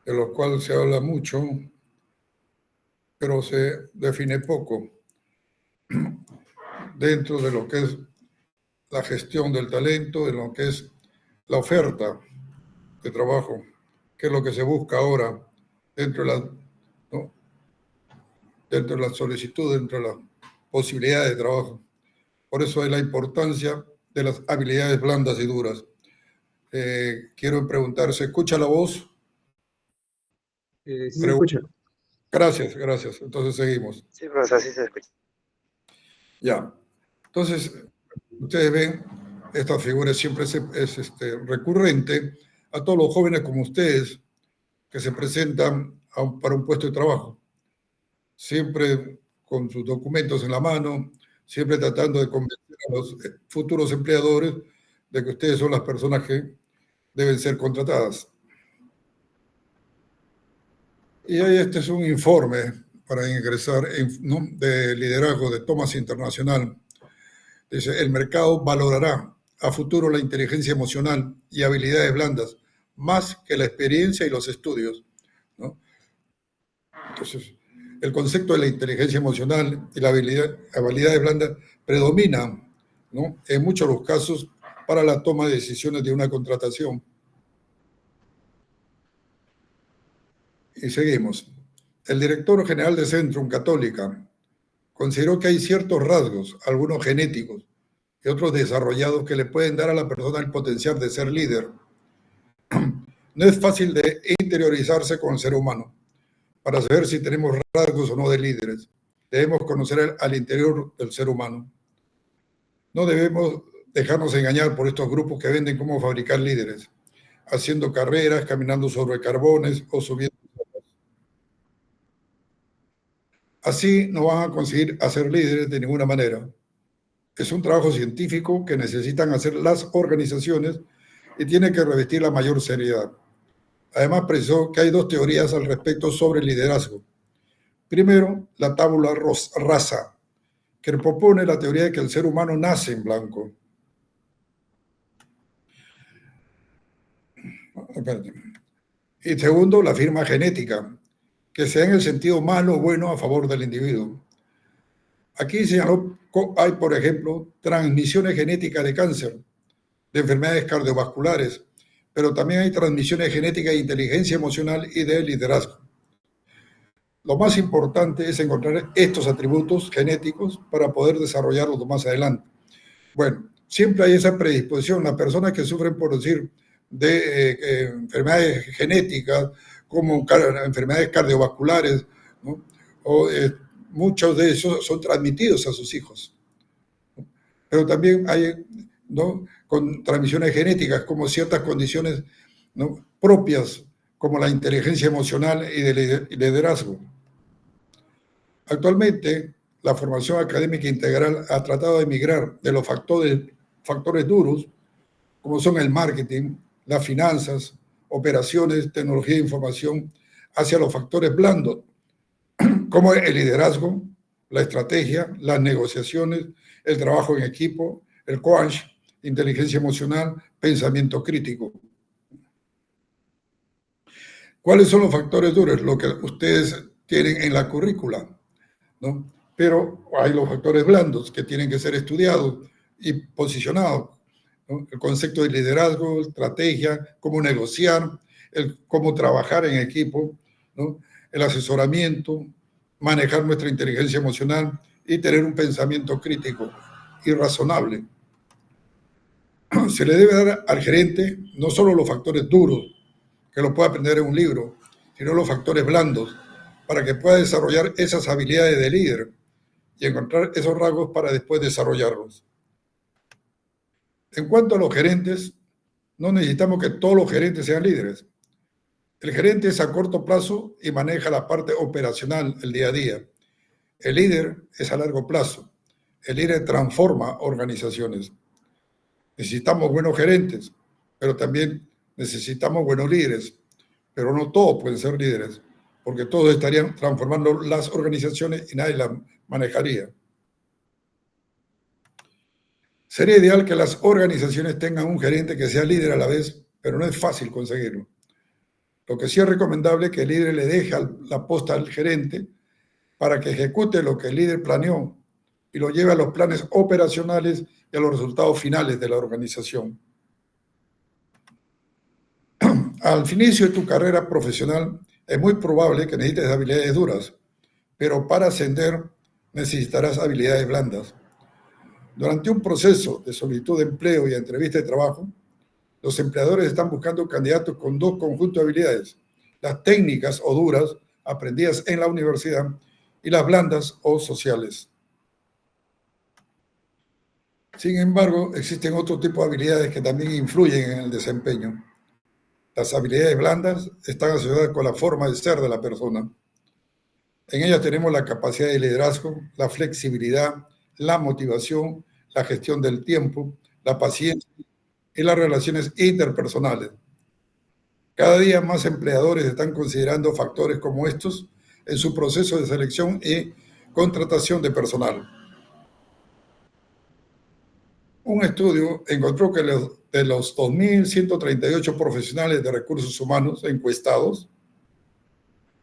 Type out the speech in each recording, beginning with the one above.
de los cuales se habla mucho, pero se define poco dentro de lo que es la gestión del talento, en lo que es la oferta de trabajo, que es lo que se busca ahora dentro de la, ¿no? dentro de la solicitud, dentro de las posibilidades de trabajo. Por eso hay la importancia de las habilidades blandas y duras. Quiero preguntar, ¿se escucha la voz? Sí, se escucha. Gracias, gracias. Entonces seguimos. Sí, profesor, sí se escucha. Ya. Entonces, ustedes ven, esta figura siempre es recurrente a todos los jóvenes como ustedes que se presentan para un puesto de trabajo. Siempre con sus documentos en la mano, siempre tratando de convencer a los futuros empleadores de que ustedes son las personas que deben ser contratadas. Y ahí este es un informe para ingresar ¿no? de liderazgo de Thomas Internacional. Dice, el mercado valorará a futuro la inteligencia emocional y habilidades blandas más que la experiencia y los estudios, ¿no? Entonces, el concepto de la inteligencia emocional y la habilidades blandas predomina, ¿no? en muchos de los casos para la toma de decisiones de una contratación. Y seguimos. El director general de Centrum Católica consideró que hay ciertos rasgos, algunos genéticos y otros desarrollados, que le pueden dar a la persona el potencial de ser líder. No es fácil de interiorizarse con el ser humano para saber si tenemos rasgos o no de líderes. Debemos conocer al interior del ser humano. No debemos dejarnos engañar por estos grupos que venden cómo fabricar líderes, haciendo carreras, caminando sobre carbones o subiendo. Así no van a conseguir hacer líderes de ninguna manera. Es un trabajo científico que necesitan hacer las organizaciones y tiene que revestir la mayor seriedad. Además, precisó que hay dos teorías al respecto sobre el liderazgo. Primero, la tabula rasa, que propone la teoría de que el ser humano nace en blanco. Y segundo, la firma genética, que sea en el sentido malo o bueno a favor del individuo. Aquí señaló, hay, por ejemplo, transmisiones genéticas de cáncer, de enfermedades cardiovasculares, pero también hay transmisiones genéticas de inteligencia emocional y de liderazgo. Lo más importante es encontrar estos atributos genéticos para poder desarrollarlos más adelante. Bueno, siempre hay esa predisposición. Las personas que sufren, por decir, de enfermedades genéticas, como enfermedades cardiovasculares, ¿no? o muchos de esos son transmitidos a sus hijos. Pero también hay, ¿no? con transmisiones genéticas, como ciertas condiciones, ¿no? propias, como la inteligencia emocional y de liderazgo. Actualmente, la formación académica integral ha tratado de migrar de los factores duros, como son el marketing, las finanzas, operaciones, tecnología de información, hacia los factores blandos, como el liderazgo, la estrategia, las negociaciones, el trabajo en equipo, el coach, inteligencia emocional, pensamiento crítico. ¿Cuáles son los factores duros? Lo que ustedes tienen en la currícula, ¿no? Pero hay los factores blandos que tienen que ser estudiados y posicionados, ¿no? El concepto de liderazgo, estrategia, cómo negociar, cómo trabajar en equipo, ¿no? El asesoramiento, manejar nuestra inteligencia emocional y tener un pensamiento crítico y razonable. Se le debe dar al gerente no solo los factores duros, que lo pueda aprender en un libro, sino los factores blandos, para que pueda desarrollar esas habilidades de líder y encontrar esos rasgos para después desarrollarlos. En cuanto a los gerentes, no necesitamos que todos los gerentes sean líderes. El gerente es a corto plazo y maneja la parte operacional, el día a día. El líder es a largo plazo. El líder transforma organizaciones. Necesitamos buenos gerentes, pero también necesitamos buenos líderes. Pero no todos pueden ser líderes, porque todos estarían transformando las organizaciones y nadie las manejaría. Sería ideal que las organizaciones tengan un gerente que sea líder a la vez, pero no es fácil conseguirlo. Lo que sí es recomendable es que el líder le deje la posta al gerente para que ejecute lo que el líder planeó y lo lleve a los planes operacionales y a los resultados finales de la organización. Al inicio de tu carrera profesional es muy probable que necesites habilidades duras, pero para ascender necesitarás habilidades blandas. Durante un proceso de solicitud de empleo y entrevista de trabajo, los empleadores están buscando candidatos con dos conjuntos de habilidades: las técnicas o duras aprendidas en la universidad y las blandas o sociales. Sin embargo, existen otro tipo de habilidades que también influyen en el desempeño. Las habilidades blandas están asociadas con la forma de ser de la persona. En ellas tenemos la capacidad de liderazgo, la flexibilidad, la motivación, la gestión del tiempo, la paciencia y las relaciones interpersonales. Cada día más empleadores están considerando factores como estos en su proceso de selección y contratación de personal. Un estudio encontró que de los 2.138 profesionales de recursos humanos encuestados,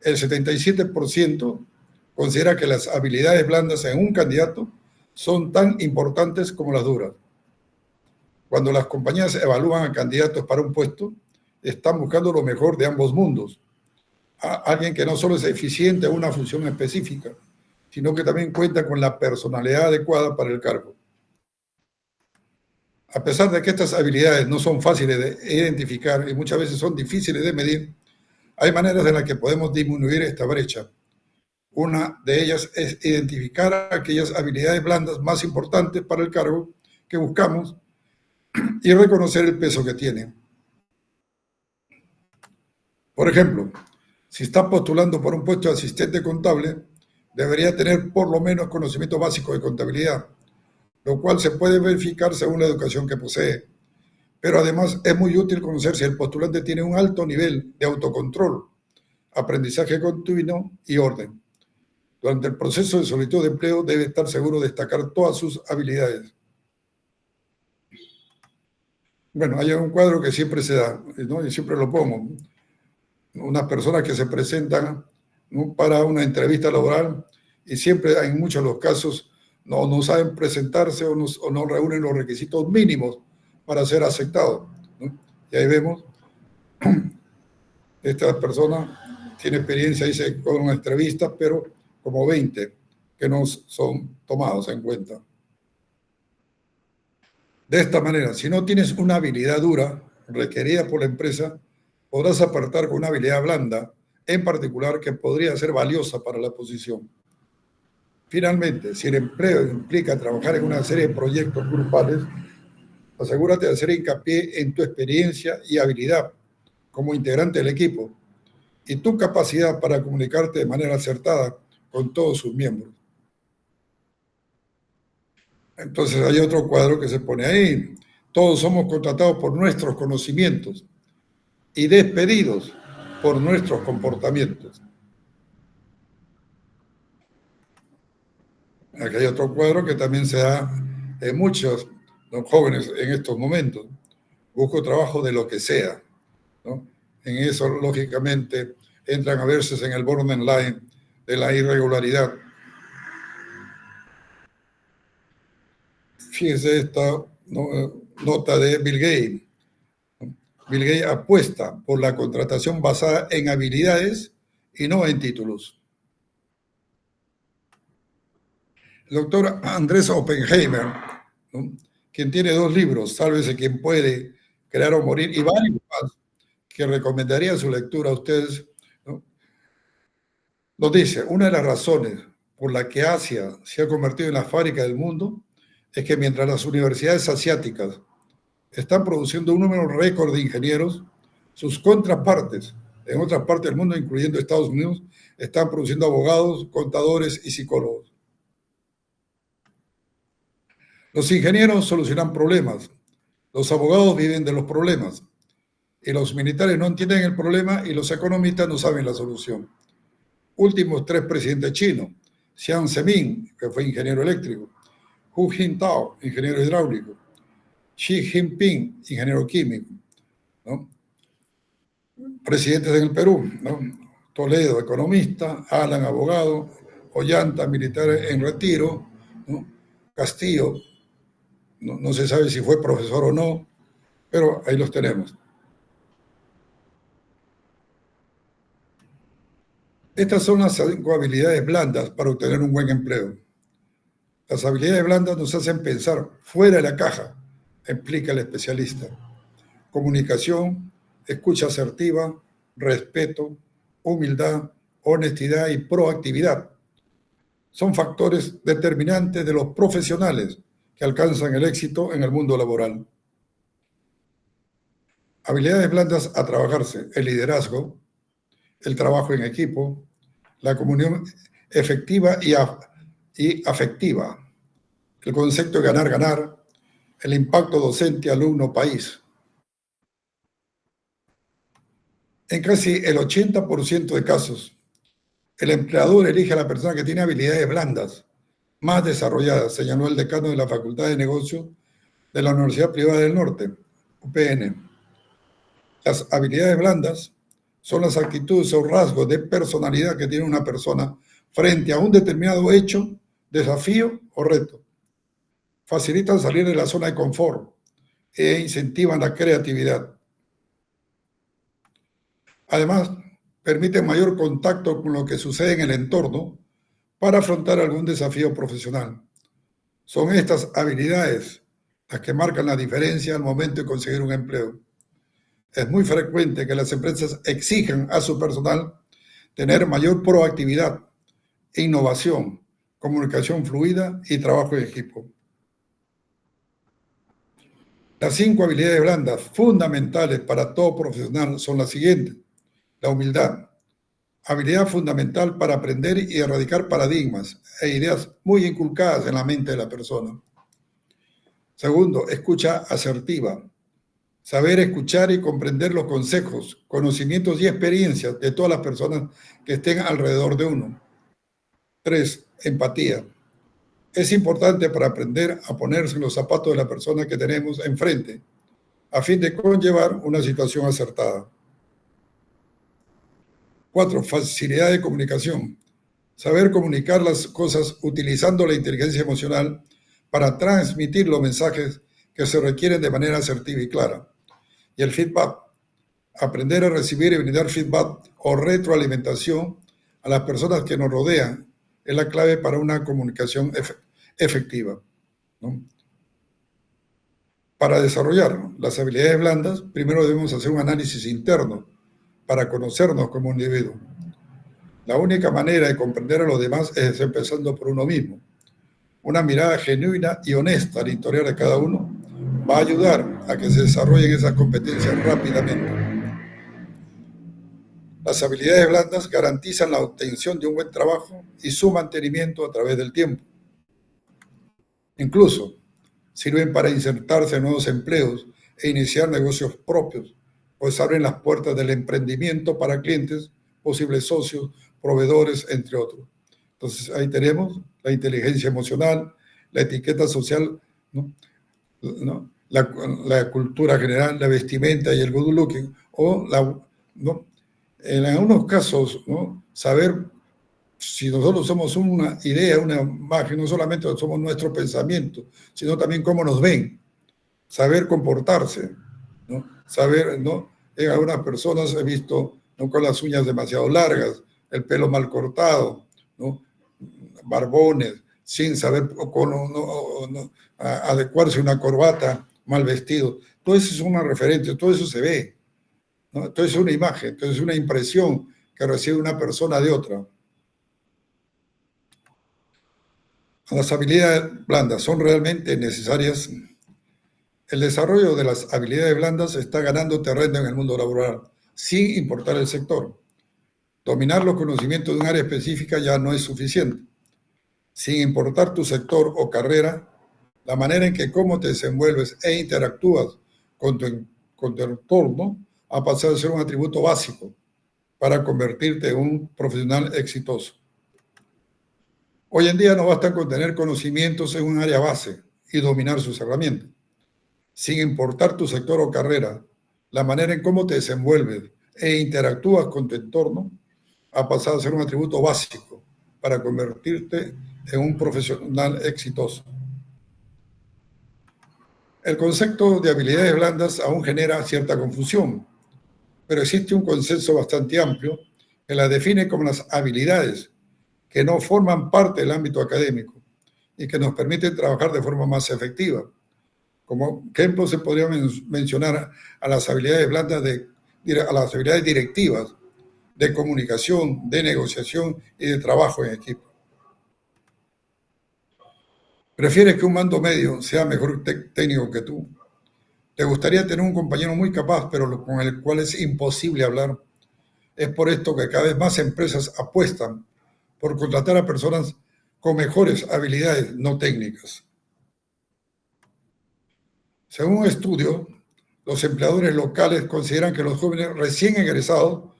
el 77% considera que las habilidades blandas en un candidato son tan importantes como las duras. Cuando las compañías evalúan a candidatos para un puesto, están buscando lo mejor de ambos mundos. Alguien que no solo es eficiente en una función específica, sino que también cuenta con la personalidad adecuada para el cargo. A pesar de que estas habilidades no son fáciles de identificar y muchas veces son difíciles de medir, hay maneras en las que podemos disminuir esta brecha. Una de ellas es identificar aquellas habilidades blandas más importantes para el cargo que buscamos y reconocer el peso que tienen. Por ejemplo, si está postulando por un puesto de asistente contable, debería tener por lo menos conocimiento básico de contabilidad, lo cual se puede verificar según la educación que posee. Pero además es muy útil conocer si el postulante tiene un alto nivel de autocontrol, aprendizaje continuo y orden. Durante el proceso de solicitud de empleo debe estar seguro de destacar todas sus habilidades. Bueno, hay un cuadro que siempre se da, ¿no? Y siempre lo pongo. Unas personas que se presentan, ¿no?, para una entrevista laboral y siempre en muchos de los casos no saben presentarse o no reúnen los requisitos mínimos para ser aceptados, ¿no? Y ahí vemos, esta persona tiene experiencia, dice, con una entrevista, pero como 20 que no son tomados en cuenta. De esta manera, si no tienes una habilidad dura requerida por la empresa, podrás apartar con una habilidad blanda, en particular, que podría ser valiosa para la posición. Finalmente, si el empleo implica trabajar en una serie de proyectos grupales, asegúrate de hacer hincapié en tu experiencia y habilidad como integrante del equipo y tu capacidad para comunicarte de manera acertada con todos sus miembros. Entonces hay otro cuadro que se pone ahí. Todos somos contratados por nuestros conocimientos y despedidos por nuestros comportamientos. Aquí hay otro cuadro que también se da en muchos jóvenes en estos momentos. Busco trabajo de lo que sea, ¿no? En eso, lógicamente, entran a veces en el borderline de la irregularidad. Fíjense esta nota de Bill Gates. Bill Gates apuesta por la contratación basada en habilidades y no en títulos. El doctor Andrés Oppenheimer, ¿no?, quien tiene 2 libros, Sálvese quien puede, Crear o morir, y varios más, que recomendaría su lectura a ustedes, ¿no?, nos dice: una de las razones por la que Asia se ha convertido en la fábrica del mundo es que mientras las universidades asiáticas están produciendo un número récord de ingenieros, sus contrapartes en otras partes del mundo, incluyendo Estados Unidos, están produciendo abogados, contadores y psicólogos. Los ingenieros solucionan problemas, los abogados viven de los problemas, y los militares no entienden el problema y los economistas no saben la solución. Últimos 3 presidentes chinos: Jiang Zemin, que fue ingeniero eléctrico; Hu Jintao, ingeniero hidráulico; Xi Jinping, ingeniero químico, ¿no? presidentes en el Perú, ¿no? Toledo, economista; Alan, abogado; Ollanta, militar en retiro, ¿no? Castillo, no se sabe si fue profesor o no, pero ahí los tenemos. Estas son las 5 habilidades blandas para obtener un buen empleo. Las habilidades blandas nos hacen pensar fuera de la caja, explica el especialista. Comunicación, escucha asertiva, respeto, humildad, honestidad y proactividad. Son factores determinantes de los profesionales que alcanzan el éxito en el mundo laboral. Habilidades blandas a trabajarse: el liderazgo, el trabajo en equipo, la comunión efectiva y afectiva, el concepto de ganar-ganar, el impacto docente, alumno, país. En casi el 80% de casos, el empleador elige a la persona que tiene habilidades blandas más desarrolladas, señaló el decano de la Facultad de Negocios de la Universidad Privada del Norte, UPN. Las habilidades blandas son las actitudes o rasgos de personalidad que tiene una persona frente a un determinado hecho, desafío o reto. Facilitan salir de la zona de confort e incentivan la creatividad. Además, permiten mayor contacto con lo que sucede en el entorno para afrontar algún desafío profesional. Son estas habilidades las que marcan la diferencia al momento de conseguir un empleo. Es muy frecuente que las empresas exijan a su personal tener mayor proactividad, innovación, comunicación fluida y trabajo en equipo. Las 5 habilidades blandas fundamentales para todo profesional son las siguientes. La humildad, habilidad fundamental para aprender y erradicar paradigmas e ideas muy inculcadas en la mente de la persona. Segundo, escucha asertiva, saber escuchar y comprender los consejos, conocimientos y experiencias de todas las personas que estén alrededor de uno. 3, empatía. Es importante para aprender a ponerse en los zapatos de la persona que tenemos enfrente, a fin de conllevar una situación acertada. 4, facilidad de comunicación. Saber comunicar las cosas utilizando la inteligencia emocional para transmitir los mensajes que se requieren de manera asertiva y clara. Y el feedback. Aprender a recibir y brindar feedback o retroalimentación a las personas que nos rodean es la clave para una comunicación efectiva, ¿no? Para desarrollar las habilidades blandas, primero debemos hacer un análisis interno para conocernos como individuo. La única manera de comprender a los demás es empezando por uno mismo. Una mirada genuina y honesta al interior de cada uno va a ayudar a que se desarrollen esas competencias rápidamente. Las habilidades blandas garantizan la obtención de un buen trabajo y su mantenimiento a través del tiempo. Incluso sirven para insertarse en nuevos empleos e iniciar negocios propios, pues abren las puertas del emprendimiento para clientes, posibles socios, proveedores, entre otros. Entonces ahí tenemos la inteligencia emocional, la etiqueta social, ¿no? La cultura general, la vestimenta y el good looking, o ¿no? En algunos casos, ¿no? Saber si nosotros somos una idea, una imagen, no solamente somos nuestro pensamiento, sino también cómo nos ven, saber comportarse, ¿no? Saber, ¿no? En algunas personas he visto, ¿no?, con las uñas demasiado largas, el pelo mal cortado, ¿no?, barbones, sin saber adecuarse a una corbata, mal vestido. Todo eso es una referencia, todo eso se ve, ¿no? Entonces es una imagen, entonces es una impresión que recibe una persona de otra. Las habilidades blandas son realmente necesarias. El desarrollo de las habilidades blandas está ganando terreno en el mundo laboral, sin importar el sector. Dominar los conocimientos de un área específica ya no es suficiente. Sin importar tu sector o carrera, la manera en que cómo te desenvuelves e interactúas con tu entorno ha pasado a ser un atributo básico para convertirte en un profesional exitoso. Hoy en día no basta con tener conocimientos en un área base y dominar sus herramientas. Sin importar tu sector o carrera, la manera en cómo te desenvuelves, e interactúas con tu entorno, ha pasado a ser un atributo básico para convertirte en un profesional exitoso. El concepto de habilidades blandas aún genera cierta confusión, pero existe un consenso bastante amplio que las define como las habilidades que no forman parte del ámbito académico y que nos permiten trabajar de forma más efectiva. Como ejemplo se podría mencionar a las habilidades blandas a las habilidades directivas, de comunicación, de negociación y de trabajo en equipo. ¿Prefieres que un mando medio sea mejor técnico que tú? ¿Te gustaría tener un compañero muy capaz, pero con el cual es imposible hablar? Es por esto que cada vez más empresas apuestan por contratar a personas con mejores habilidades no técnicas. Según un estudio, los empleadores locales consideran que los jóvenes recién egresados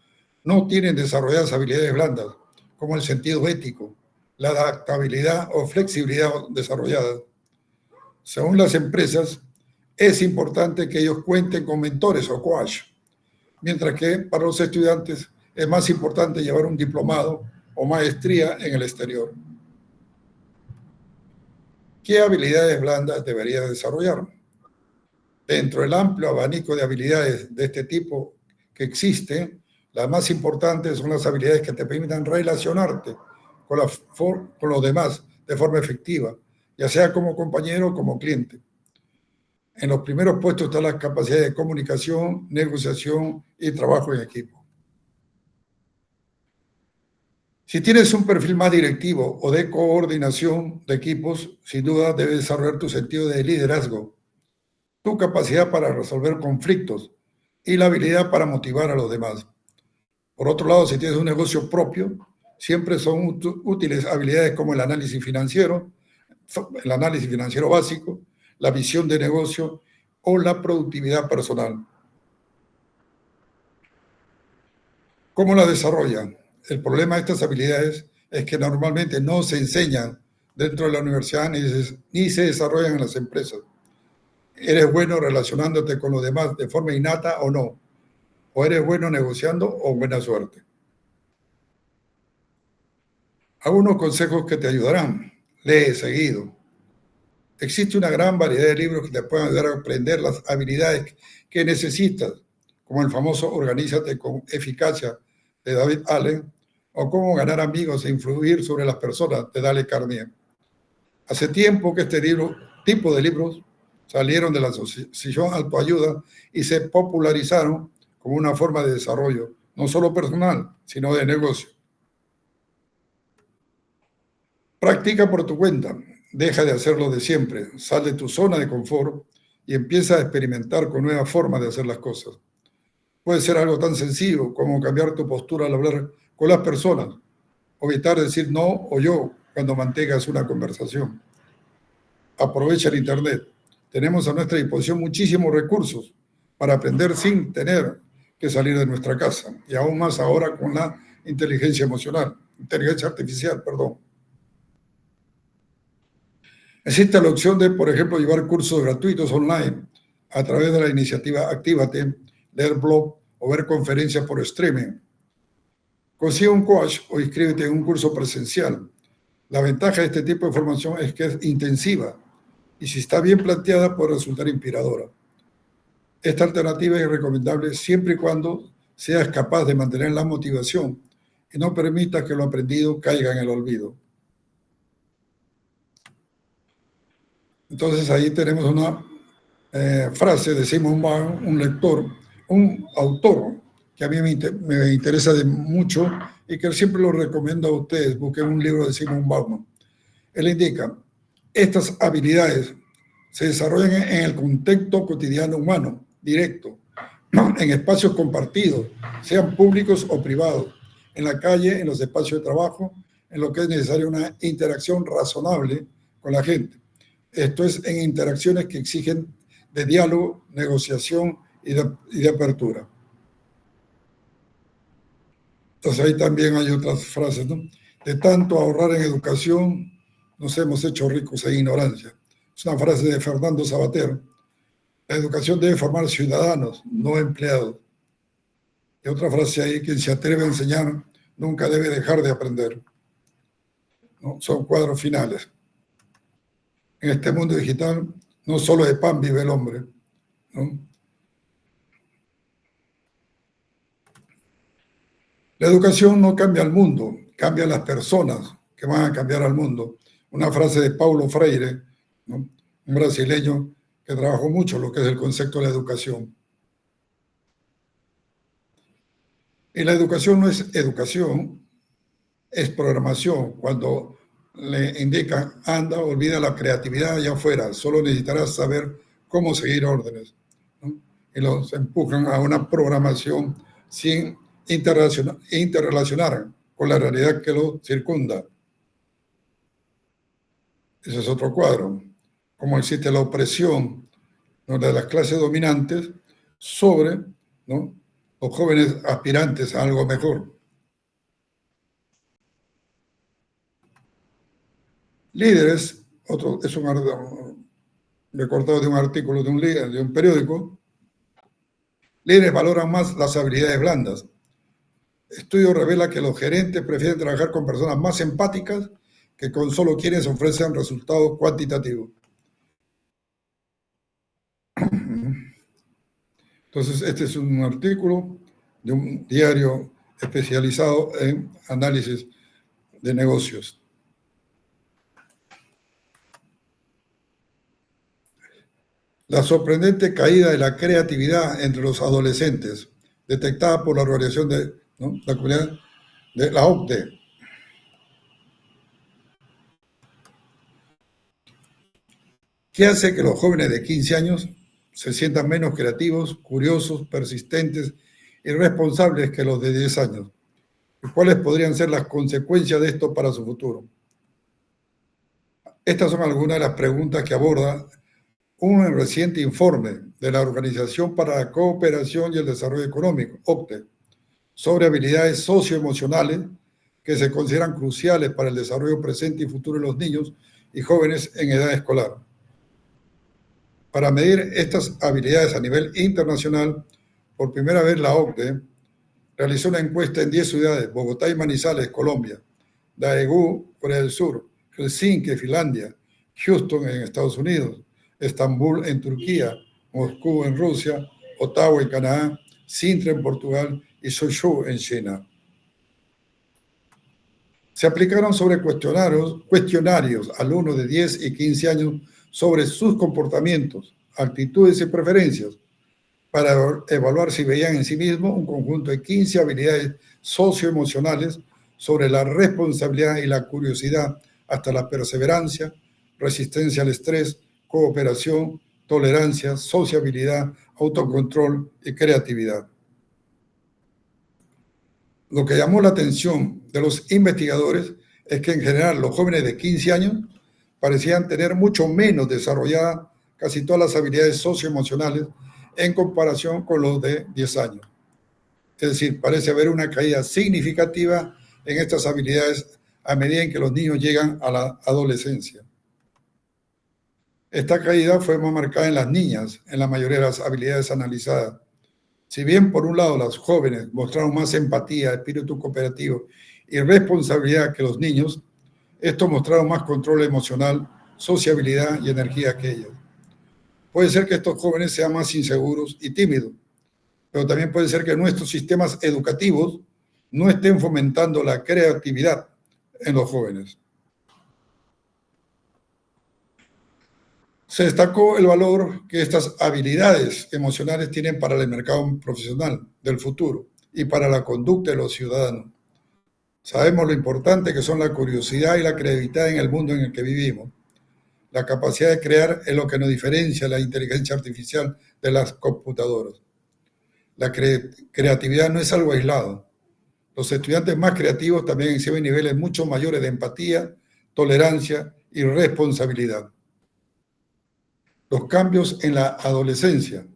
no tienen desarrolladas habilidades blandas, como el sentido ético, la adaptabilidad o flexibilidad desarrollada. Según las empresas, es importante que ellos cuenten con mentores o coach, mientras que para los estudiantes es más importante llevar un diplomado o maestría en el exterior. ¿Qué habilidades blandas debería desarrollar? Dentro del amplio abanico de habilidades de este tipo que existe, las más importantes son las habilidades que te permitan relacionarte con los demás de forma efectiva, ya sea como compañero o como cliente. En los primeros puestos están las capacidades de comunicación, negociación y trabajo en equipo. Si tienes un perfil más directivo o de coordinación de equipos, sin duda debes desarrollar tu sentido de liderazgo, tu capacidad para resolver conflictos y la habilidad para motivar a los demás. Por otro lado, si tienes un negocio propio, siempre son útiles habilidades como el análisis financiero básico, la visión de negocio o la productividad personal. ¿Cómo las desarrollan? El problema de estas habilidades es que normalmente no se enseñan dentro de la universidad ni se desarrollan en las empresas. ¿Eres bueno relacionándote con los demás de forma innata o no? ¿O eres bueno negociando o buena suerte? Algunos consejos que te ayudarán. Lee seguido. Existe una gran variedad de libros que te pueden ayudar a aprender las habilidades que necesitas, como el famoso Organízate con Eficacia de David Allen, o Cómo ganar amigos e influir sobre las personas de Dale Carnegie. Hace tiempo que este tipo de libros salieron de la Asociación Autoayuda y se popularizaron como una forma de desarrollo, no solo personal, sino de negocio. Practica por tu cuenta, deja de hacerlo de siempre, sal de tu zona de confort y empieza a experimentar con nuevas formas de hacer las cosas. Puede ser algo tan sencillo como cambiar tu postura al hablar con las personas, o evitar decir no o yo cuando mantengas una conversación. Aprovecha el Internet. Tenemos a nuestra disposición muchísimos recursos para aprender sin tener que salir de nuestra casa, y aún más ahora con la inteligencia artificial. Existe la opción de, por ejemplo, llevar cursos gratuitos online a través de la iniciativa Actívate, leer blog o ver conferencias por streaming. Consigue un coach o inscríbete en un curso presencial. La ventaja de este tipo de formación es que es intensiva y si está bien planteada puede resultar inspiradora. Esta alternativa es recomendable siempre y cuando seas capaz de mantener la motivación y no permitas que lo aprendido caiga en el olvido. Entonces ahí tenemos una frase de Simon Bauman, un autor que a mí me interesa mucho y que siempre lo recomiendo a ustedes. Busquen un libro de Simon Bauman. Él indica, estas habilidades se desarrollan en el contexto cotidiano humano, directo, en espacios compartidos, sean públicos o privados, en la calle, en los espacios de trabajo, en lo que es necesaria una interacción razonable con la gente. Esto es en interacciones que exigen de diálogo, negociación y de apertura. Entonces ahí también hay otras frases, ¿no? De tanto ahorrar en educación, nos hemos hecho ricos en ignorancia. Es una frase de Fernando Savater. La educación debe formar ciudadanos, no empleados. Y otra frase ahí: quien se atreve a enseñar nunca debe dejar de aprender, ¿no? Son cuadros finales. En este mundo digital, no solo de pan vive el hombre, ¿no? La educación no cambia el mundo, cambia las personas que van a cambiar al mundo. Una frase de Paulo Freire, ¿no? Un brasileño que trabajó mucho lo que es el concepto de la educación. Y la educación no es educación, es programación. Cuando le indican, anda, olvida la creatividad allá afuera, solo necesitarás saber cómo seguir órdenes, ¿no? Y los empujan a una programación sin interrelacionar con la realidad que lo circunda. Ese es otro cuadro. Cómo existe la opresión, ¿no?, de las clases dominantes sobre, ¿no?, los jóvenes aspirantes a algo mejor. Líderes, otro, es un recortado de un artículo de un líder, de un periódico. Líderes valoran más las habilidades blandas. Estudio revela que los gerentes prefieren trabajar con personas más empáticas que con solo quienes ofrecen resultados cuantitativos. Entonces, este es un artículo de un diario especializado en análisis de negocios. La sorprendente caída de la creatividad entre los adolescentes, detectada por la organización de, ¿no?, la comunidad de la OCDE. ¿Qué hace que los jóvenes de 15 años se sientan menos creativos, curiosos, persistentes y responsables que los de 10 años? ¿Y cuáles podrían ser las consecuencias de esto para su futuro? Estas son algunas de las preguntas que aborda un reciente informe de la Organización para la Cooperación y el Desarrollo Económico, OCDE, sobre habilidades socioemocionales que se consideran cruciales para el desarrollo presente y futuro de los niños y jóvenes en edad escolar. Para medir estas habilidades a nivel internacional, por primera vez la OCDE realizó una encuesta en 10 ciudades: Bogotá y Manizales, Colombia; Daegu, Corea del Sur; Helsinki, Finlandia; Houston, en Estados Unidos; Estambul, en Turquía; Moscú, en Rusia; Ottawa, en Canadá; Sintra, en Portugal; y Suzhou, en China. Se aplicaron sobre cuestionarios a alumnos de 10 y 15 años sobre sus comportamientos, actitudes y preferencias, para evaluar si veían en sí mismos un conjunto de 15 habilidades socioemocionales sobre la responsabilidad y la curiosidad, hasta la perseverancia, resistencia al estrés, cooperación, tolerancia, sociabilidad, autocontrol y creatividad. Lo que llamó la atención de los investigadores es que en general los jóvenes de 15 años parecían tener mucho menos desarrolladas casi todas las habilidades socioemocionales en comparación con los de 10 años. Es decir, parece haber una caída significativa en estas habilidades a medida en que los niños llegan a la adolescencia. Esta caída fue más marcada en las niñas, en la mayoría de las habilidades analizadas. Si bien, por un lado, las jóvenes mostraron más empatía, espíritu cooperativo y responsabilidad que los niños, estos mostraron más control emocional, sociabilidad y energía que ellas. Puede ser que estos jóvenes sean más inseguros y tímidos, pero también puede ser que nuestros sistemas educativos no estén fomentando la creatividad en los jóvenes. Se destacó el valor que estas habilidades emocionales tienen para el mercado profesional del futuro y para la conducta de los ciudadanos. Sabemos lo importante que son la curiosidad y la creatividad en el mundo en el que vivimos. La capacidad de crear es lo que nos diferencia la inteligencia artificial de las computadoras. La creatividad no es algo aislado. Los estudiantes más creativos también exhiben niveles mucho mayores de empatía, tolerancia y responsabilidad. Los cambios en la adolescencia.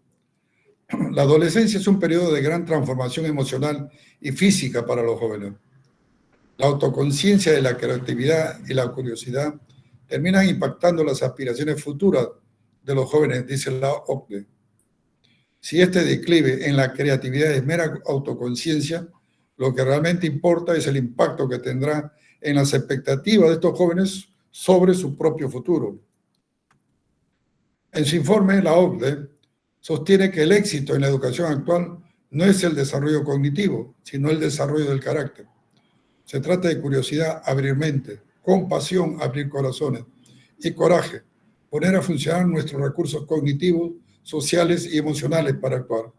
La adolescencia es un periodo de gran transformación emocional y física para los jóvenes. La autoconciencia de la creatividad y la curiosidad terminan impactando las aspiraciones futuras de los jóvenes, dice la OCDE. Si este declive en la creatividad es mera autoconciencia, lo que realmente importa es el impacto que tendrá en las expectativas de estos jóvenes sobre su propio futuro. En su informe, la OCDE sostiene que el éxito en la educación actual no es el desarrollo cognitivo, sino el desarrollo del carácter. Se trata de curiosidad, abrir mente, compasión, abrir corazones y coraje, poner a funcionar nuestros recursos cognitivos, sociales y emocionales para actuar.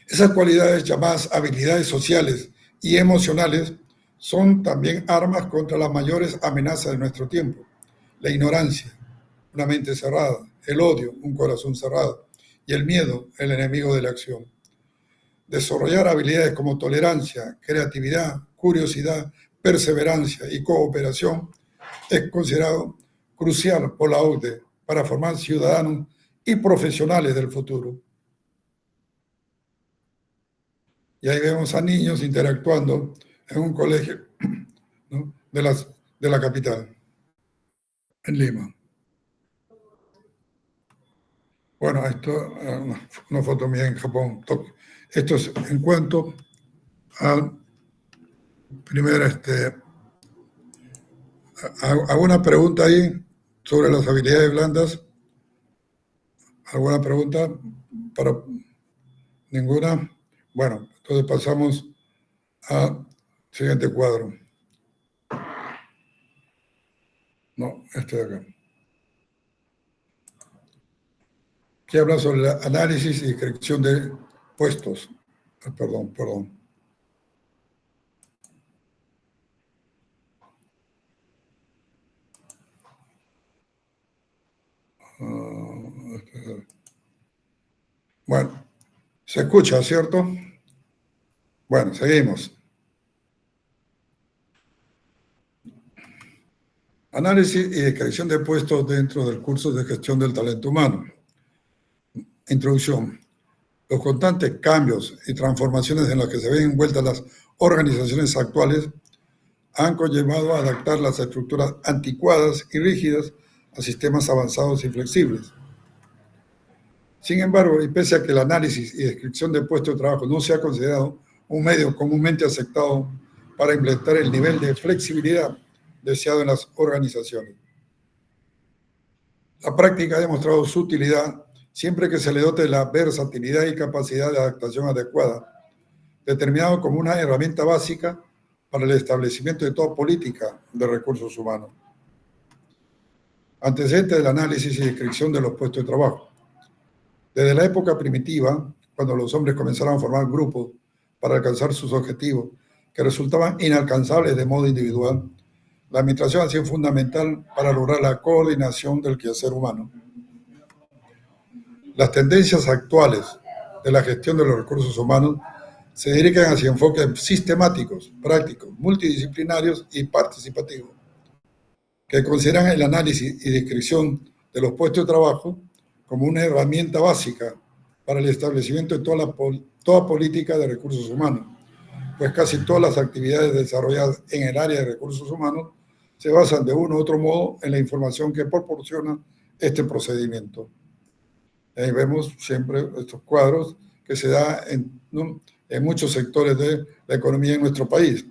Esas cualidades llamadas habilidades sociales y emocionales son también armas contra las mayores amenazas de nuestro tiempo. La ignorancia, una mente cerrada, el odio, un corazón cerrado, y el miedo, el enemigo de la acción. Desarrollar habilidades como tolerancia, creatividad, curiosidad, perseverancia y cooperación es considerado crucial por la OCDE para formar ciudadanos y profesionales del futuro. Y ahí vemos a niños interactuando en un colegio, ¿no?, de la capital, en Lima. Bueno, esto es una foto mía en Japón. Esto es en cuanto al primer, ¿alguna pregunta ahí sobre las habilidades blandas? ¿Alguna pregunta? Para ninguna. Bueno, entonces pasamos al siguiente cuadro. No, este de acá. Que habla sobre el análisis y creación de puestos. Perdón. Bueno, se escucha, ¿cierto? Bueno, seguimos. Análisis y creación de puestos dentro del curso de gestión del talento humano. Introducción. Los constantes cambios y transformaciones en las que se ven envueltas las organizaciones actuales han conllevado a adaptar las estructuras anticuadas y rígidas a sistemas avanzados y flexibles. Sin embargo, y pese a que el análisis y descripción de puestos de trabajo no se ha considerado un medio comúnmente aceptado para implementar el nivel de flexibilidad deseado en las organizaciones, la práctica ha demostrado su utilidad siempre que se le dote de la versatilidad y capacidad de adaptación adecuada, determinado como una herramienta básica para el establecimiento de toda política de recursos humanos. Antecedente del análisis y descripción de los puestos de trabajo. Desde la época primitiva, cuando los hombres comenzaron a formar grupos para alcanzar sus objetivos, que resultaban inalcanzables de modo individual, la administración ha sido fundamental para lograr la coordinación del quehacer humano. Las tendencias actuales de la gestión de los recursos humanos se dirigen hacia enfoques sistemáticos, prácticos, multidisciplinarios y participativos, que consideran el análisis y descripción de los puestos de trabajo como una herramienta básica para el establecimiento de toda política de recursos humanos, pues casi todas las actividades desarrolladas en el área de recursos humanos se basan de uno u otro modo en la información que proporciona este procedimiento. Ahí vemos siempre estos cuadros que se da en muchos sectores de la economía en nuestro país.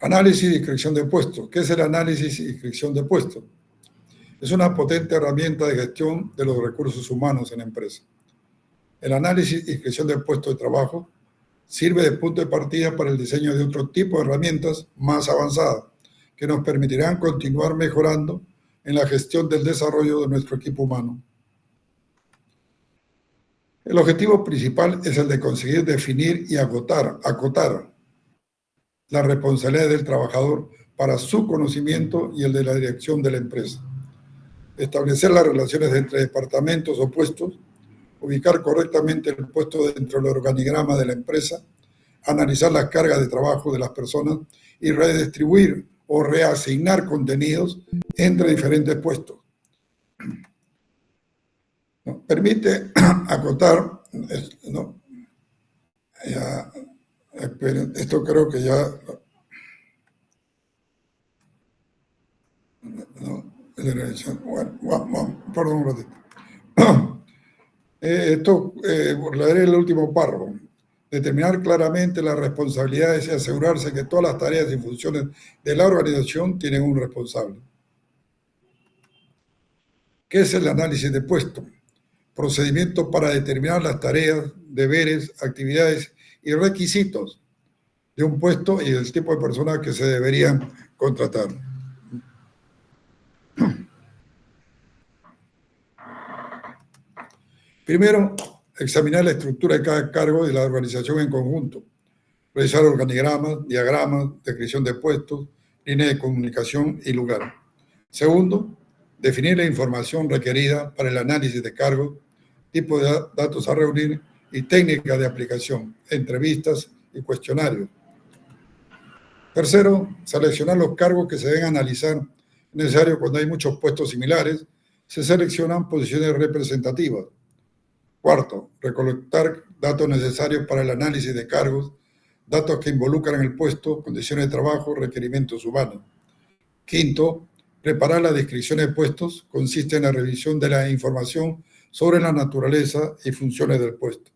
Análisis y descripción de puestos. ¿Qué es el análisis y descripción de puestos? Es una potente herramienta de gestión de los recursos humanos en empresas. El análisis y descripción de puestos de trabajo sirve de punto de partida para el diseño de otro tipo de herramientas más avanzadas que nos permitirán continuar mejorando en la gestión del desarrollo de nuestro equipo humano. El objetivo principal es el de conseguir definir y acotar la responsabilidad del trabajador para su conocimiento y el de la dirección de la empresa. Establecer las relaciones entre departamentos o puestos, ubicar correctamente el puesto dentro del organigrama de la empresa, analizar las cargas de trabajo de las personas y redistribuir o reasignar contenidos entre diferentes puestos. ¿No? Permite acotar, ¿no? Ya, esperen, esto creo que ya, ¿no? Bueno, perdón un ratito. Leeré el último párrafo. Determinar claramente las responsabilidades y asegurarse que todas las tareas y funciones de la organización tienen un responsable. ¿Qué es el análisis de puesto? Procedimiento para determinar las tareas, deberes, actividades y requisitos de un puesto y el tipo de personas que se deberían contratar. Primero, examinar la estructura de cada cargo de la organización en conjunto. Realizar organigramas, diagramas, descripción de puestos, línea de comunicación y lugar. Segundo, definir la información requerida para el análisis de cargos, tipo de datos a reunir y técnicas de aplicación, entrevistas y cuestionarios. Tercero, seleccionar los cargos que se deben analizar. Es necesario cuando hay muchos puestos similares, se seleccionan posiciones representativas. Cuarto, recolectar datos necesarios para el análisis de cargos, datos que involucran el puesto, condiciones de trabajo, requerimientos humanos. Quinto, preparar la descripción de puestos, consiste en la revisión de la información sobre la naturaleza y funciones del puesto.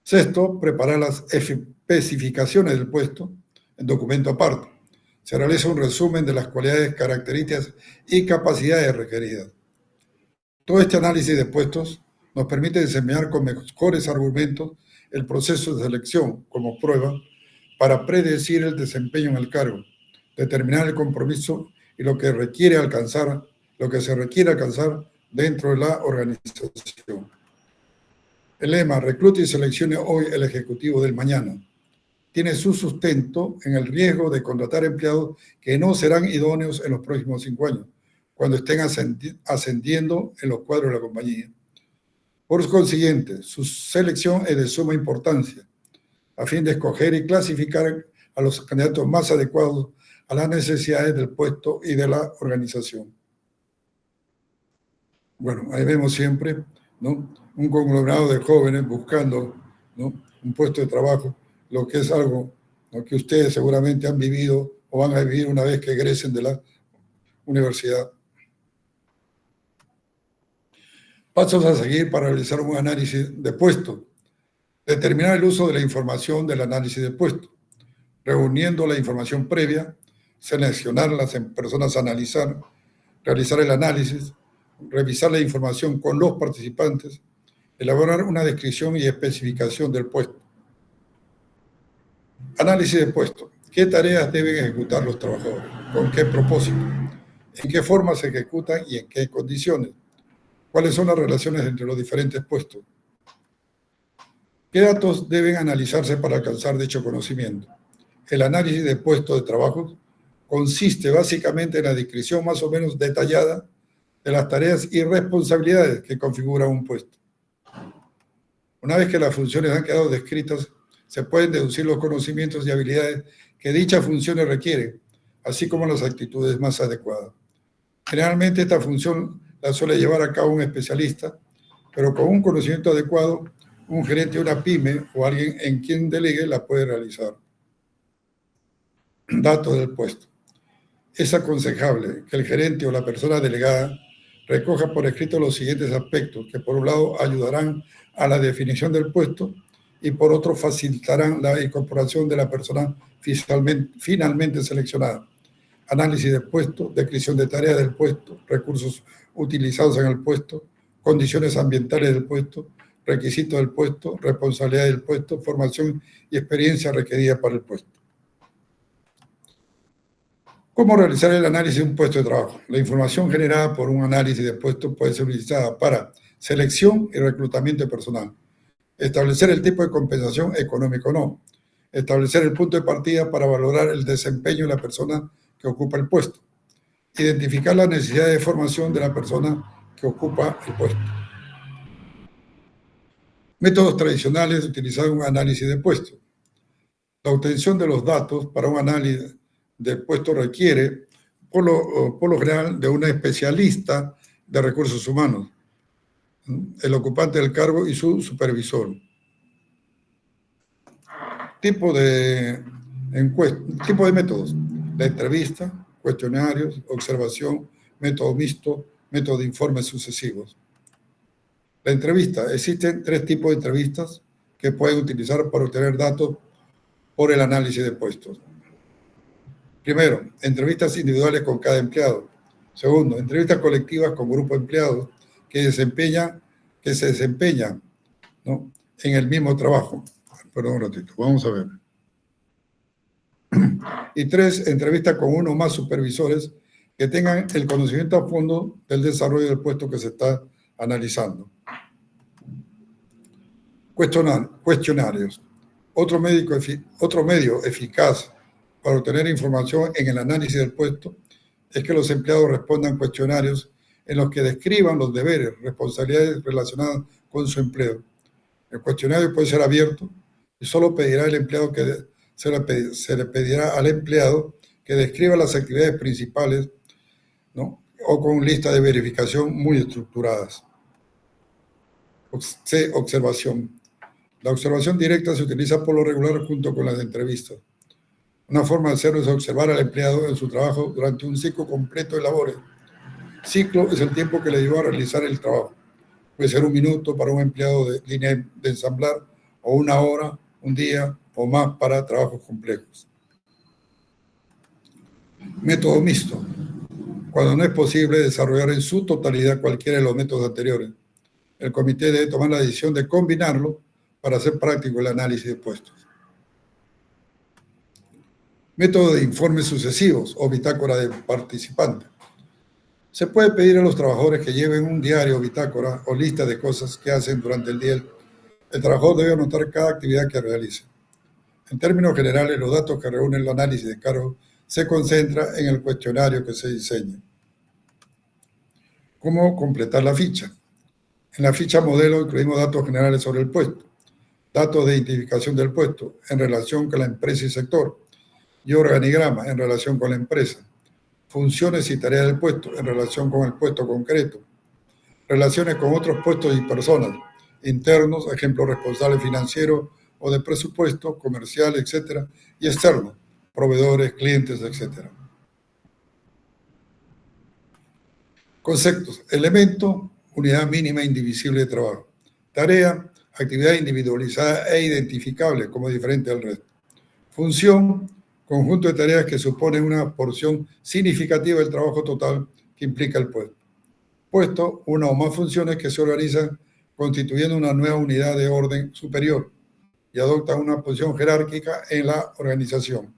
Sexto, preparar las especificaciones del puesto en documento aparte. Se realiza un resumen de las cualidades, características y capacidades requeridas. Todo este análisis de puestos nos permite desempeñar con mejores argumentos el proceso de selección como prueba para predecir el desempeño en el cargo, determinar el compromiso y lo que se requiere alcanzar dentro de la organización. El lema, reclute y seleccione hoy el ejecutivo del mañana, tiene su sustento en el riesgo de contratar empleados que no serán idóneos en los próximos 5 años, cuando estén ascendiendo en los cuadros de la compañía. Por consiguiente, su selección es de suma importancia, a fin de escoger y clasificar a los candidatos más adecuados a las necesidades del puesto y de la organización. Bueno, ahí vemos siempre, ¿no?, un conglomerado de jóvenes buscando, ¿no?, un puesto de trabajo, lo que es algo, ¿no?, que ustedes seguramente han vivido o van a vivir una vez que egresen de la universidad. Pasos a seguir para realizar un análisis de puesto. Determinar el uso de la información del análisis de puesto, reuniendo la información previa, seleccionar las personas a analizar, realizar el análisis, revisar la información con los participantes, elaborar una descripción y especificación del puesto. Análisis de puesto. ¿Qué tareas deben ejecutar los trabajadores? ¿Con qué propósito? ¿En qué forma se ejecutan y en qué condiciones? ¿Cuáles son las relaciones entre los diferentes puestos? ¿Qué datos deben analizarse para alcanzar dicho conocimiento? El análisis de puestos de trabajo consiste básicamente en la descripción más o menos detallada de las tareas y responsabilidades que configuran un puesto. Una vez que las funciones han quedado descritas, se pueden deducir los conocimientos y habilidades que dichas funciones requieren, así como las actitudes más adecuadas. Generalmente esta función la suele llevar a cabo un especialista, pero con un conocimiento adecuado, un gerente de una pyme o alguien en quien delegue la puede realizar. Datos del puesto. Es aconsejable que el gerente o la persona delegada recoja por escrito los siguientes aspectos que por un lado ayudarán a la definición del puesto y por otro facilitarán la incorporación de la persona finalmente seleccionada. Análisis del puesto, descripción de tareas del puesto, recursos utilizados en el puesto, condiciones ambientales del puesto, requisitos del puesto, responsabilidad del puesto, formación y experiencia requerida para el puesto. ¿Cómo realizar el análisis de un puesto de trabajo? La información generada por un análisis de puesto puede ser utilizada para selección y reclutamiento de personal, establecer el tipo de compensación económico o no, establecer el punto de partida para valorar el desempeño de la persona que ocupa el puesto, identificar la necesidad de formación de la persona que ocupa el puesto. Métodos tradicionales utilizados en un análisis de puesto. La obtención de los datos para un análisis de puesto requiere, por lo general, de un especialista de recursos humanos, el ocupante del cargo y su supervisor. Tipo de métodos: la entrevista, cuestionarios, observación, método mixto, método de informes sucesivos. La entrevista. Existen 3 tipos de entrevistas que pueden utilizar para obtener datos por el análisis de puestos. Primero, entrevistas individuales con cada empleado. Segundo, entrevistas colectivas con grupo de empleados que se desempeñan, ¿no?, en el mismo trabajo. Perdón un ratito, vamos a ver. Y 3, entrevistas con uno o más supervisores que tengan el conocimiento a fondo del desarrollo del puesto que se está analizando. Cuestionarios. Otro medio eficaz para obtener información en el análisis del puesto es que los empleados respondan cuestionarios en los que describan los deberes, responsabilidades relacionadas con su empleo. El cuestionario puede ser abierto y solo pedirá al empleado se le pedirá al empleado que describa las actividades principales, ¿no?, o con lista de verificación muy estructuradas. Observación. La observación directa se utiliza por lo regular junto con las entrevistas. Una forma de hacerlo es observar al empleado en su trabajo durante un ciclo completo de labores. Ciclo es el tiempo que le llevó a realizar el trabajo. Puede ser 1 minuto para un empleado de línea de ensamblar, o 1 hora, 1 día o más para trabajos complejos. Método mixto. Cuando no es posible desarrollar en su totalidad cualquiera de los métodos anteriores, el comité debe tomar la decisión de combinarlo para hacer práctico el análisis de puestos. Método de informes sucesivos o bitácora de participante. Se puede pedir a los trabajadores que lleven un diario, bitácora o lista de cosas que hacen durante el día. El trabajador debe anotar cada actividad que realice. En términos generales, los datos que reúne el análisis de cargo se concentra en el cuestionario que se diseña. ¿Cómo completar la ficha? En la ficha modelo incluimos datos generales sobre el puesto, datos de identificación del puesto en relación con la empresa y sector, y organigrama en relación con la empresa, funciones y tareas del puesto en relación con el puesto concreto, relaciones con otros puestos y personas, internos, ejemplo, responsable financiero o de presupuesto, comercial, etcétera, y externos, proveedores, clientes, etcétera. Conceptos. Elemento, unidad mínima indivisible de trabajo. Tarea, actividad individualizada e identificable como diferente al resto. Función, conjunto de tareas que suponen una porción significativa del trabajo total que implica el puesto. Puesto, una o más funciones que se organizan constituyendo una nueva unidad de orden superior y adoptan una posición jerárquica en la organización.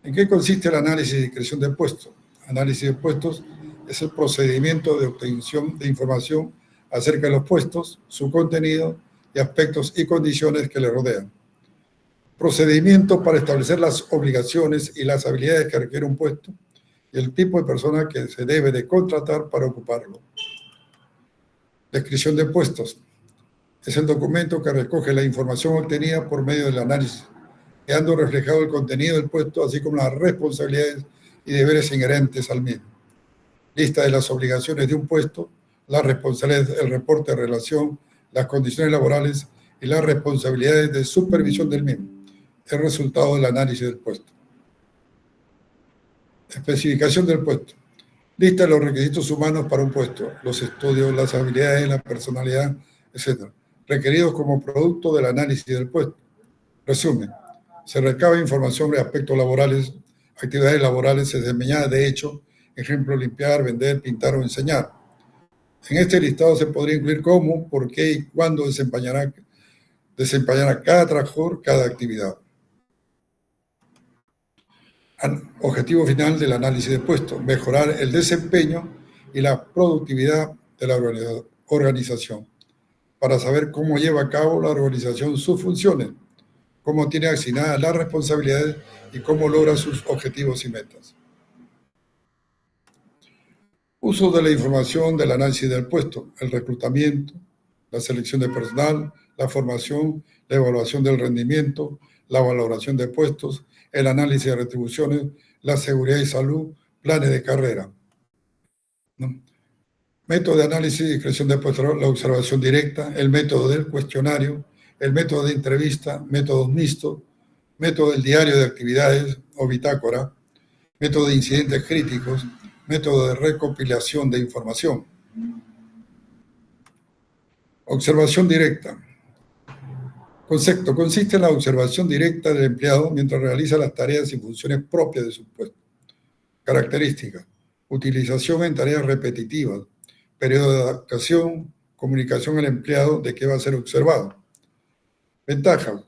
¿En qué consiste el análisis de creación de puestos? Análisis de puestos es el procedimiento de obtención de información acerca de los puestos, su contenido y aspectos y condiciones que le rodean. Procedimiento para establecer las obligaciones y las habilidades que requiere un puesto y el tipo de persona que se debe de contratar para ocuparlo. Descripción de puestos. Es el documento que recoge la información obtenida por medio del análisis, quedando reflejado el contenido del puesto, así como las responsabilidades y deberes inherentes al mismo. Lista de las obligaciones de un puesto, las responsabilidades, el reporte de relación, las condiciones laborales y las responsabilidades de supervisión del mismo. El resultado del análisis del puesto. Especificación del puesto. Lista de los requisitos humanos para un puesto, los estudios, las habilidades, la personalidad, etc., requeridos como producto del análisis del puesto. Resumen. Se recaba información de aspectos laborales, actividades laborales desempeñadas de hecho, ejemplo, limpiar, vender, pintar o enseñar. En este listado se podría incluir cómo, por qué y cuándo desempeñará cada trabajador cada actividad. Objetivo final del análisis de puestos: mejorar el desempeño y la productividad de la organización, para saber cómo lleva a cabo la organización sus funciones, cómo tiene asignadas las responsabilidades y cómo logra sus objetivos y metas. Uso de la información del análisis del puesto: el reclutamiento, la selección de personal, la formación, la evaluación del rendimiento, la valoración de puestos, el análisis de retribuciones, la seguridad y salud, planes de carrera. ¿No? Método de análisis y creación de puestos: la observación directa, el método del cuestionario, el método de entrevista, métodos mixtos, método del diario de actividades o bitácora, método de incidentes críticos, Método de recopilación de información. Observación directa. Concepto. Consiste en la observación directa del empleado mientras realiza las tareas y funciones propias de su puesto. Características. Utilización en tareas repetitivas. Periodo de adaptación. Comunicación al empleado de qué va a ser observado. Ventajas.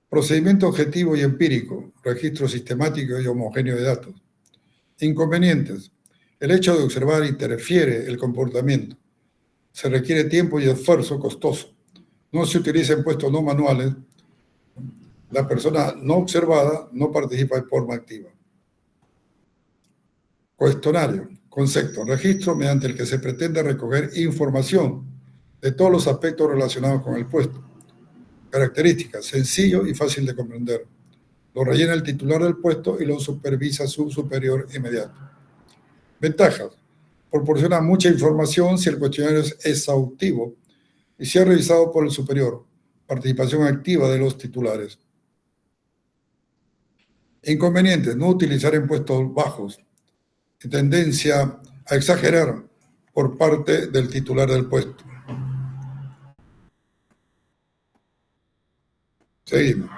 Procedimiento objetivo y empírico. Registro sistemático y homogéneo de datos. Inconvenientes. El hecho de observar interfiere el comportamiento. Se requiere tiempo y esfuerzo costoso. No se utiliza en puestos no manuales. La persona no observada no participa de forma activa. Cuestionario. Concepto. Registro mediante el que se pretende recoger información de todos los aspectos relacionados con el puesto. Características. Sencillo y fácil de comprender. Lo rellena el titular del puesto y lo supervisa su superior inmediato. Ventajas. Proporciona mucha información si el cuestionario es exhaustivo y si es revisado por el superior. Participación activa de los titulares. Inconvenientes. No utilizar en puestos bajos. Tendencia a exagerar por parte del titular del puesto. Seguimos.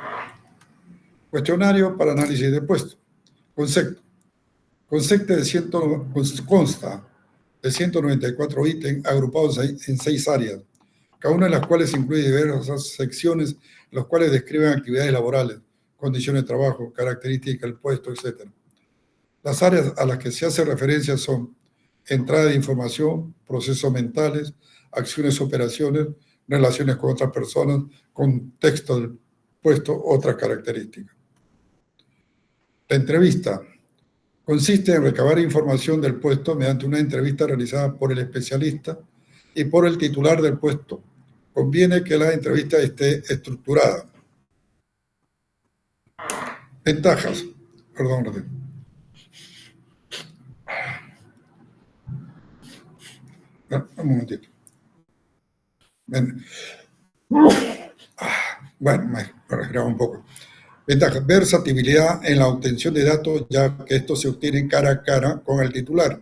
Cuestionario para análisis de puesto. Concepto. Consta de 194 ítems agrupados en 6 áreas, cada una de las cuales incluye diversas secciones, las cuales describen actividades laborales, condiciones de trabajo, características del puesto, etc. Las áreas a las que se hace referencia son entrada de información, procesos mentales, acciones, operaciones, relaciones con otras personas, contexto del puesto, otras características. La entrevista consiste en recabar información del puesto mediante una entrevista realizada por el especialista y por el titular del puesto. Conviene que la entrevista esté estructurada. Ventajas. Perdón. Un momentito. Bueno, me respiraba un poco. Ventaja. Versatilidad en la obtención de datos, ya que estos se obtienen cara a cara con el titular.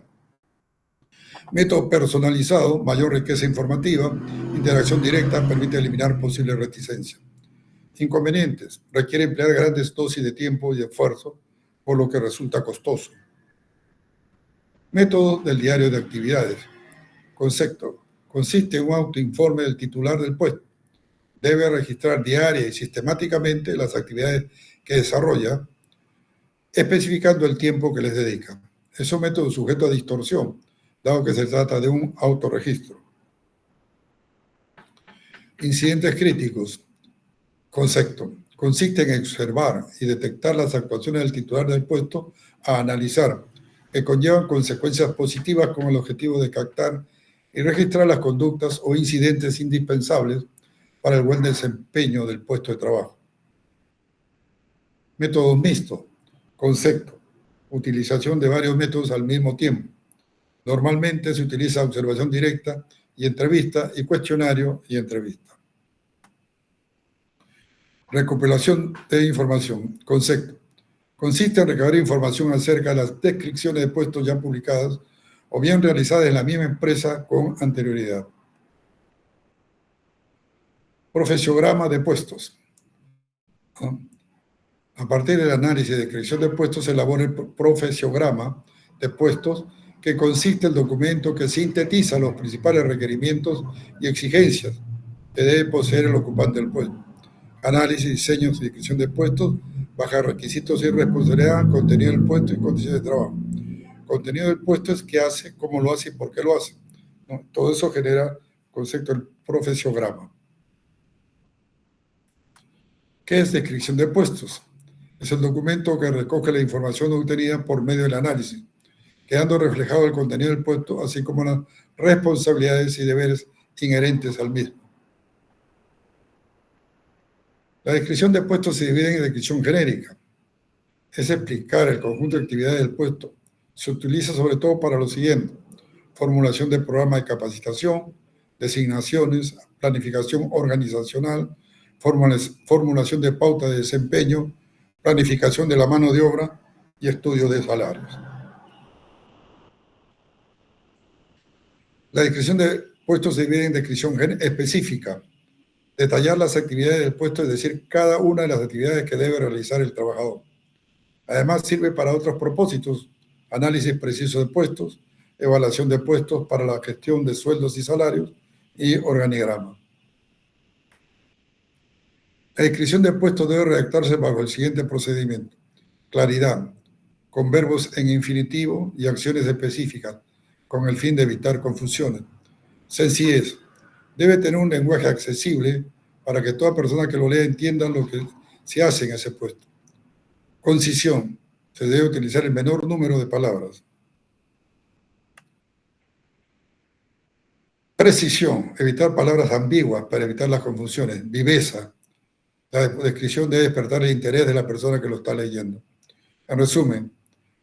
Método personalizado, mayor riqueza informativa, interacción directa, permite eliminar posibles reticencias. Inconvenientes. Requiere emplear grandes dosis de tiempo y esfuerzo, por lo que resulta costoso. Método del diario de actividades. Concepto. Consiste en un autoinforme del titular del puesto. Debe registrar diaria y sistemáticamente las actividades que desarrolla, especificando el tiempo que les dedica. Es un método sujeto a distorsión, dado que se trata de un autorregistro. Incidentes críticos. Concepto. Consiste en observar y detectar las actuaciones del titular del puesto a analizar, que conllevan consecuencias positivas con el objetivo de captar y registrar las conductas o incidentes indispensables para el buen desempeño del puesto de trabajo. Métodos mixtos. Concepto. Utilización de varios métodos al mismo tiempo. Normalmente se utiliza observación directa y entrevista, y cuestionario y entrevista. Recopilación de información. Concepto. Consiste en recabar información acerca de las descripciones de puestos ya publicadas o bien realizadas en la misma empresa con anterioridad. Profesiograma de puestos. A partir del análisis de descripción de puestos se elabora el profesiograma de puestos, que consiste en el documento que sintetiza los principales requerimientos y exigencias que debe poseer el ocupante del puesto. Análisis, diseños y descripción de puestos, baja requisitos y responsabilidad, contenido del puesto y condiciones de trabajo. Contenido del puesto es qué hace, cómo lo hace y por qué lo hace, ¿no? Todo eso genera concepto del profesiograma. ¿Qué es descripción de puestos? Es el documento que recoge la información obtenida por medio del análisis, quedando reflejado el contenido del puesto, así como las responsabilidades y deberes inherentes al mismo. La descripción de puestos se divide en descripción genérica. Es explicar el conjunto de actividades del puesto. Se utiliza sobre todo para lo siguiente: formulación de programas de capacitación, designaciones, planificación organizacional, formulación de pauta de desempeño, planificación de la mano de obra y estudio de salarios. La descripción de puestos se divide en descripción específica. Detallar las actividades del puesto, es decir, cada una de las actividades que debe realizar el trabajador. Además, sirve para otros propósitos: análisis preciso de puestos, evaluación de puestos para la gestión de sueldos y salarios y organigrama. La descripción de puestos debe redactarse bajo el siguiente procedimiento: claridad, con verbos en infinitivo y acciones específicas, con el fin de evitar confusiones. Sencillez, debe tener un lenguaje accesible para que toda persona que lo lea entienda lo que se hace en ese puesto. Concisión, se debe utilizar el menor número de palabras. Precisión, evitar palabras ambiguas para evitar las confusiones. Viveza, la descripción debe despertar el interés de la persona que lo está leyendo. En resumen,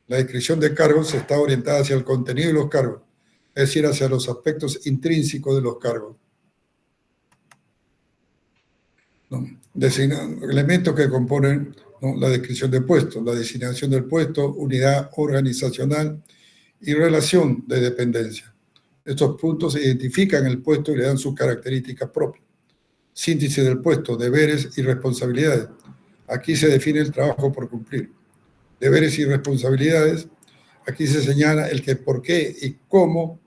la descripción de cargos está orientada hacia el contenido de los cargos, es decir, hacia los aspectos intrínsecos de los cargos. ¿No? Elementos que componen, ¿no?, la descripción de puesto: la designación del puesto, unidad organizacional y relación de dependencia. Estos puntos identifican el puesto y le dan sus características propias. Síntesis del puesto: deberes y responsabilidades. Aquí se define el trabajo por cumplir. Deberes y responsabilidades: aquí se señala el que, por qué y cómo,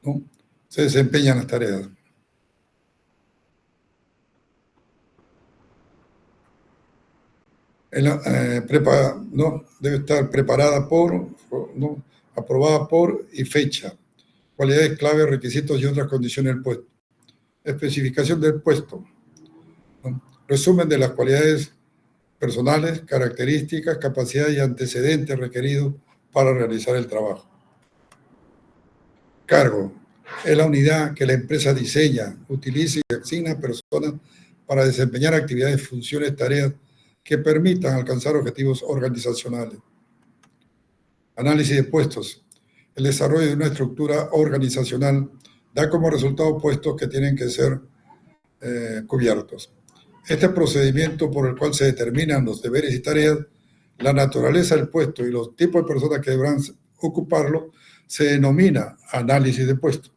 ¿no?, se desempeñan las tareas. ¿No? Debe estar preparada por, ¿no?, aprobada por y fecha. Cualidades clave, requisitos y otras condiciones del puesto. Especificación del puesto, ¿no? Resumen de las cualidades personales, características, capacidades y antecedentes requeridos para realizar el trabajo. Cargo: es la unidad que la empresa diseña, utiliza y asigna personas para desempeñar actividades, funciones, tareas que permitan alcanzar objetivos organizacionales. Análisis de puestos: el desarrollo de una estructura organizacional da como resultado puestos que tienen que ser cubiertos. Este procedimiento por el cual se determinan los deberes y tareas, la naturaleza del puesto y los tipos de personas que deberán ocuparlo se denomina análisis de puestos.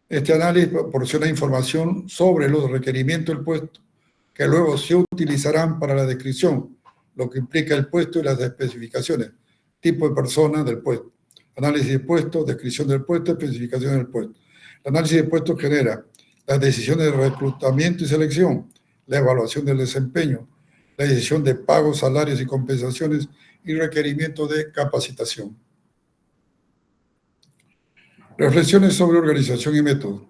Este análisis proporciona información sobre los requerimientos del puesto que luego se utilizarán para la descripción, lo que implica el puesto y las especificaciones, tipo de persona del puesto. Análisis de puesto, descripción del puesto, especificación del puesto. El análisis de puestos genera las decisiones de reclutamiento y selección, la evaluación del desempeño, la decisión de pagos, salarios y compensaciones y requerimientos de capacitación. Reflexiones sobre organización y método.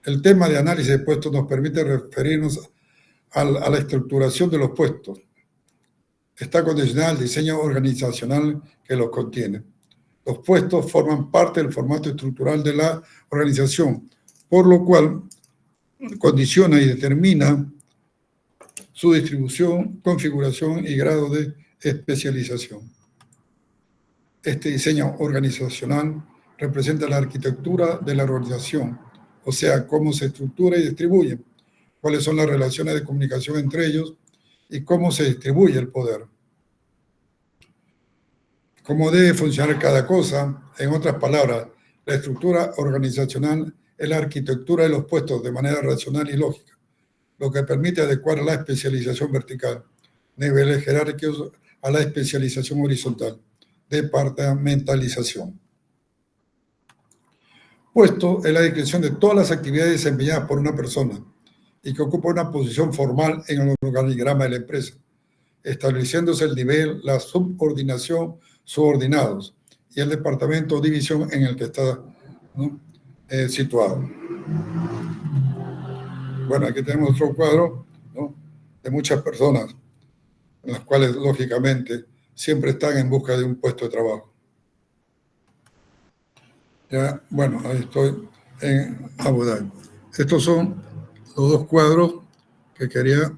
El tema de análisis de puestos nos permite referirnos a la estructuración de los puestos. Está condicionada al diseño organizacional que los contiene. Los puestos forman parte del formato estructural de la organización, por lo cual condiciona y determina su distribución, configuración y grado de especialización. Este diseño organizacional representa la arquitectura de la organización, o sea, cómo se estructura y distribuye, cuáles son las relaciones de comunicación entre ellos y cómo se distribuye el poder. Cómo debe funcionar cada cosa. En otras palabras, la estructura organizacional es la arquitectura de los puestos de manera racional y lógica, lo que permite adecuar la especialización vertical, niveles jerárquicos, a la especialización horizontal, departamentalización. Puesto es la descripción de todas las actividades desempeñadas por una persona y que ocupa una posición formal en el organigrama de la empresa, estableciéndose el nivel, la subordinación, subordinados y el departamento o división en el que está, ¿no?, situado. Bueno, aquí tenemos otro cuadro, ¿no?, de muchas personas, en las cuales, lógicamente, siempre están en busca de un puesto de trabajo. Ya, bueno, ahí estoy en Abu Dhabi. Estos son los dos cuadros que quería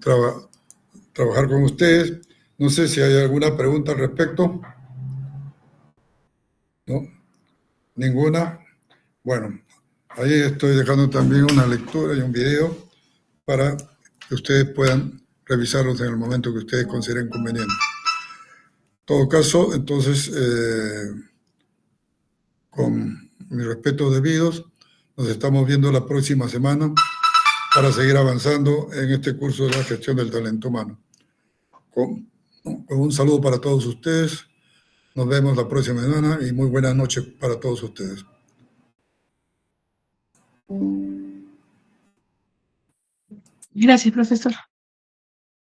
trabajar con ustedes. No sé si hay alguna pregunta al respecto. ¿No? ¿Ninguna? Bueno, ahí estoy dejando también una lectura y un video para que ustedes puedan revisarlos en el momento que ustedes consideren conveniente. En todo caso, entonces, Con mis respetos debidos, nos estamos viendo la próxima semana para seguir avanzando en este curso de la gestión del talento humano. Con un saludo para todos ustedes. Nos vemos la próxima semana y muy buenas noches para todos ustedes. Gracias, profesor.